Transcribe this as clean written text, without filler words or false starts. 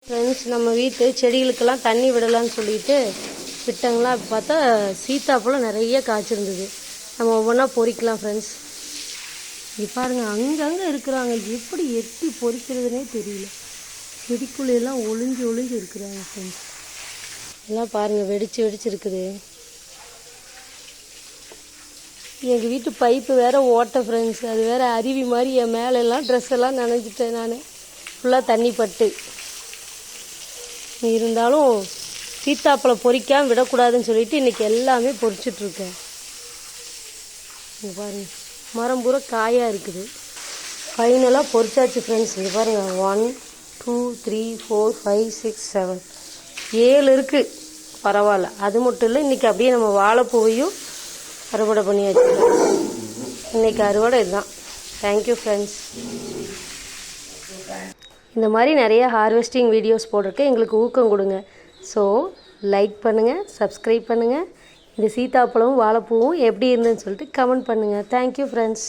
Friends, நம்ம வீட்டு செடிகளுக்கெல்லாம் தண்ணி விடலான்னு சொல்லிட்டு விட்டாங்களா. அப்போ பார்த்தா சீத்தாப்பழம் நிறைய காய்ச்சிருந்தது. நம்ம ஒவ்வொன்றா பொறிக்கலாம் ஃப்ரெண்ட்ஸ். இது பாருங்கள், அங்கங்கே இருக்கிறாங்க. எப்படி எட்டி பொறிக்கிறதுனே தெரியல. செடிக்குள்ளையெல்லாம் ஒளிஞ்சு ஒளிஞ்சு இருக்கிறாங்க ஃப்ரெண்ட்ஸ். எல்லாம் பாருங்கள், வெடிச்சு வெடிச்சு இருக்குது. எங்கள் வீட்டு பைப்பு வேறு ஓட்ட ஃப்ரெண்ட்ஸ். அது வேறு அருவி மாதிரி என் மேலெல்லாம் ட்ரெஸ் எல்லாம் நனைஞ்சிட்டேன். நான் ஃபுல்லாக தண்ணி பட்டு இருந்தாலும் சீத்தாப்பழம் பொறிக்காமல் விடக்கூடாதுன்னு சொல்லிட்டு இன்றைக்கி எல்லாமே பொறிச்சிட்ருக்கேன். இங்கே பாருங்கள், மரம் பூரா காயாக இருக்குது. ஃபைனலாக பொறிச்சாச்சு ஃப்ரெண்ட்ஸ். இங்கே பாருங்கள், 1 2 3 4 5 6 7 7 இருக்குது. பரவாயில்ல. அது மட்டும் இல்லை, இன்றைக்கி அப்படியே நம்ம வாழைப்பூவையும் அறுவடை பண்ணியாச்சு. இன்றைக்கி அறுவடை இதுதான். Thank you friends. இந்த மாதிரி நிறைய ஹார்வெஸ்டிங் வீடியோஸ் போட்டிருக்கேன். எங்களுக்கு ஊக்கம் கொடுங்க. ஸோ லைக் பண்ணுங்கள், சப்ஸ்கிரைப் பண்ணுங்கள். இந்த சீத்தாப்பழமும் வாழைப்பூவும் எப்படி இருந்ததுன்னு சொல்லிட்டு கமெண்ட் பண்ணுங்கள். Thank you friends.